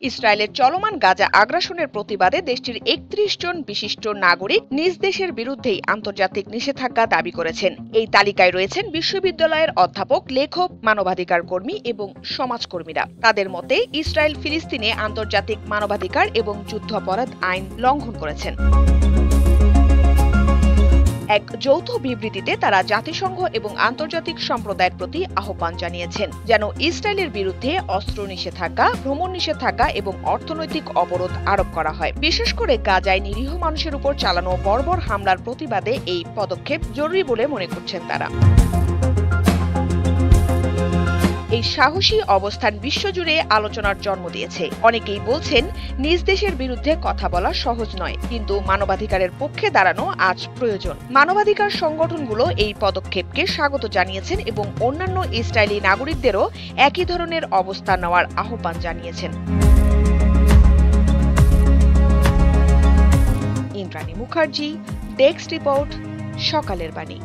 ইসরায়েলের চলমান গাজা আগ্রাসনের প্রতিবাদে দেশটির ৩১ জন বিশিষ্ট নাগরিক নিজ দেশের বিরুদ্ধেই আন্তর্জাতিক নিষেধাজ্ঞা দাবি করেছেন। এই তালিকায় রয়েছেন বিশ্ববিদ্যালয়ের অধ্যাপক, লেখক, মানবাধিকার কর্মী এবং সমাজকর্মীরা। তাদের মতে ইসরায়েল ফিলিস্তিনে আন্তর্জাতিক মানবাধিকার এবং যুদ্ধাপরাধ আইন লঙ্ঘন করেছেন। এক যৌথ বিবৃতিতে তারা জাতিসংঘ এবং আন্তর্জাতিক সম্প্রদায়ের প্রতি আহ্বান জানিয়েছেন যেন ইসরায়েলের বিরুদ্ধে অস্ত্র নিষেধাজ্ঞা, ভ্রমণ নিষেধাজ্ঞা এবং অর্থনৈতিক অবরোধ আরোপ করা হয়। বিশেষ করে গাজায় নিরীহ মানুষের উপর চালানো বর্বর হামলার প্রতিবাদে এই পদক্ষেপ জরুরি বলে মনে করছেন তারা। এই সাহসী অবস্থান বিশ্বজুড়ে আলোচনার জন্ম দিয়েছে। অনেকেই বলছেন নিজ দেশের বিরুদ্ধে কথা বলা সহজ নয়, কিন্তু মানবাধিকারের পক্ষে দাঁড়ানো আজ প্রয়োজন। মানবাধিকার সংগঠনগুলো এই পদক্ষেপকে স্বাগত জানিয়েছেন এবং অন্যান্য ইসরায়েলি নাগরিকদেরও একই ধরনের অবস্থান নেওয়ার আহ্বান জানিয়েছেন। ইন্দ্রাণী মুখার্জি, ডেস্ক রিপোর্ট, সকালের বাণী।